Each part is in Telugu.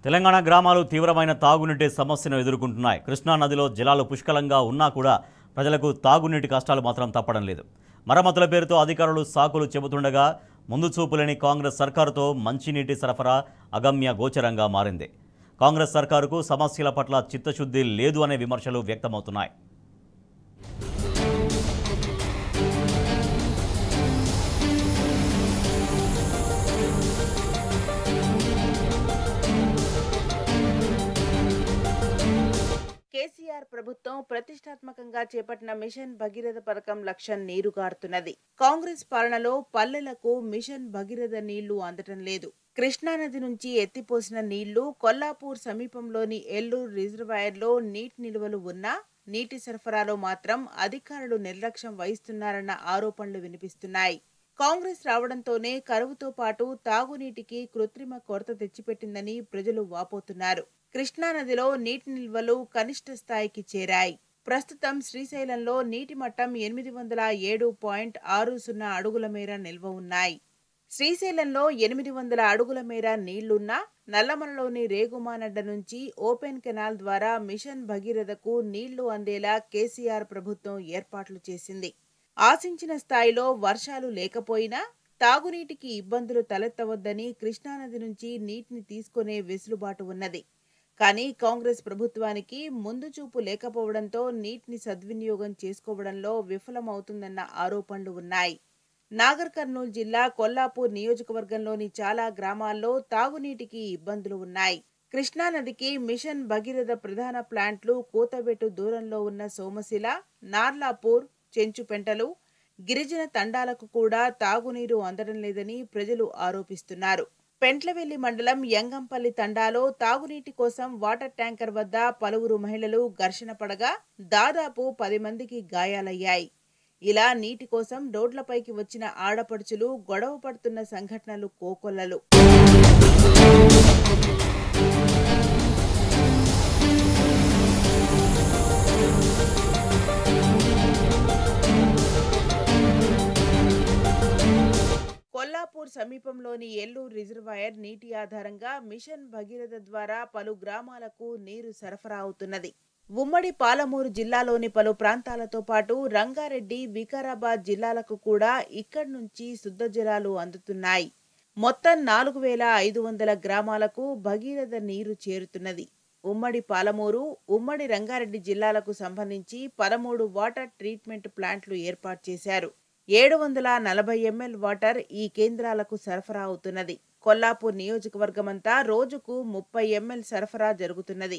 తెలంగాణ గ్రామాలు తీవ్రమైన తాగునీటి సమస్యను ఎదుర్కొంటున్నాయి. కృష్ణా నదిలో జలాలు పుష్కలంగా ఉన్నా కూడా ప్రజలకు తాగునీటి కష్టాలు మాత్రం తప్పడం లేదు. మరమ్మతుల పేరుతో అధికారులు సాకులు చెబుతుండగా ముందు చూపులేని కాంగ్రెస్ సర్కారుతో మంచినీటి సరఫరా అగమ్య గోచరంగా మారింది. కాంగ్రెస్ సర్కారుకు సమస్యల పట్ల చిత్తశుద్ధి లేదు అనే విమర్శలు వ్యక్తమవుతున్నాయి. కేసీఆర్ ప్రభుత్వం ప్రతిష్టాత్మకంగా చేపట్టిన మిషన్ భగీరథ పథకం లక్ష్యం నీరుగారుతున్నది. కాంగ్రెస్ పాలనలో పల్లెలకు మిషన్ భగీరథ నీళ్లు అందటం లేదు. కృష్ణానది నుంచి ఎత్తిపోసిన నీళ్లు కొల్లాపూర్ సమీపంలోని ఎల్లూరు రిజర్వాయర్లో నీటి నిల్వలు ఉన్నా నీటి సరఫరాలో మాత్రం అధికారులు నిర్లక్ష్యం వహిస్తున్నారన్న ఆరోపణలు వినిపిస్తున్నాయి. కాంగ్రెస్ రావడంతోనే కరువుతో పాటు తాగునీటికి కృత్రిమ కొరత తెచ్చిపెట్టిందని ప్రజలు వాపోతున్నారు. కృష్ణానదిలో నీటి నిల్వలు కనిష్ట స్థాయికి చేరాయి. ప్రస్తుతం శ్రీశైలంలో నీటి మట్టం 807.60 అడుగుల మేర నిల్వ ఉన్నాయి. శ్రీశైలంలో 800 అడుగుల మేర నీళ్లున్నా నల్లమలలోని రేగుమానడ్డ నుంచి ఓపెన్ కెనాల్ ద్వారా మిషన్ భగీరథకు నీళ్లు అందేలా కేసీఆర్ ప్రభుత్వం ఏర్పాట్లు చేసింది. ఆశించిన స్థాయిలో వర్షాలు లేకపోయినా తాగునీటికి ఇబ్బందులు తలెత్తవద్దని కృష్ణానది నుంచి నీటిని తీసుకునే వెసులుబాటు ఉన్నది. కానీ కాంగ్రెస్ ప్రభుత్వానికి ముందు చూపు లేకపోవడంతో నీటిని సద్వినియోగం చేసుకోవడంలో విఫలమవుతుందన్న ఆరోపణలు ఉన్నాయి. నాగర్ కర్నూలు జిల్లా కొల్లాపూర్ నియోజకవర్గంలోని చాలా గ్రామాల్లో తాగునీటికి ఇబ్బందులు ఉన్నాయి. కృష్ణానదికి మిషన్ భగీరథ ప్రధాన ప్లాంట్లు కూతబెట్టు దూరంలో ఉన్న సోమశిల, నార్లాపూర్, చెంచుపెంటలు, గిరిజన తండాలకు కూడా తాగునీరు అందడం లేదని ప్రజలు ఆరోపిస్తున్నారు. పెంట్లవెల్లి మండలం యంగంపల్లి తండాలో తాగునీటి కోసం వాటర్ ట్యాంకర్ వద్ద పలువురు మహిళలు ఘర్షణ పడగా దాదాపు 10 మందికి గాయాలయ్యాయి. ఇలా నీటి కోసం రోడ్లపైకి వచ్చిన ఆడపడుచులు గొడవ పడుతున్న సంఘటనలు కోకొల్లలు. కొల్లాపూర్ సమీపంలోని ఎల్లూరు రిజర్వాయర్ నీటి ఆధారంగా మిషన్ భగీరథ ద్వారా పలు గ్రామాలకు నీరు సరఫరా అవుతున్నది. ఉమ్మడి పాలమూరు జిల్లాలోని పలు ప్రాంతాలతో పాటు రంగారెడ్డి, వికారాబాద్ జిల్లాలకు కూడా ఇక్కడి నుంచి శుద్ధ జలాలు అందుతున్నాయి. మొత్తం 4500 గ్రామాలకు భగీరథ నీరు చేరుతున్నది. ఉమ్మడి పాలమూరు, ఉమ్మడి రంగారెడ్డి జిల్లాలకు సంబంధించి 13 వాటర్ ట్రీట్మెంట్ ప్లాంట్లు ఏర్పాటు చేశారు. 740 ml వాటర్ ఈ కేంద్రాలకు సరఫరా అవుతున్నది. కొల్లాపూర్ నియోజకవర్గమంతా రోజుకు 30 ml సరఫరా జరుగుతున్నది.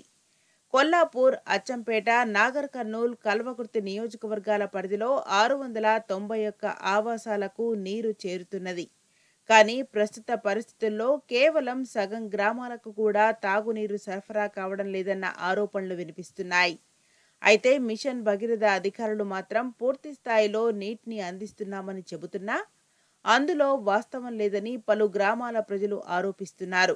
కొల్లాపూర్, అచ్చంపేట, నాగర్ కర్నూల్, కల్వకుర్తి నియోజకవర్గాల పరిధిలో 691 ఆవాసాలకు నీరు చేరుతున్నది. కానీ ప్రస్తుత పరిస్థితుల్లో కేవలం సగం గ్రామాలకు కూడా తాగునీరు సరఫరా కావడం లేదన్న ఆరోపణలు వినిపిస్తున్నాయి. అయితే మిషన్ భగీరథ అధికారులు మాత్రం పూర్తి స్థాయిలో నీటిని అందిస్తున్నామని చెబుతున్నా అందులో వాస్తవం లేదని పలు గ్రామాల ప్రజలు ఆరోపిస్తున్నారు.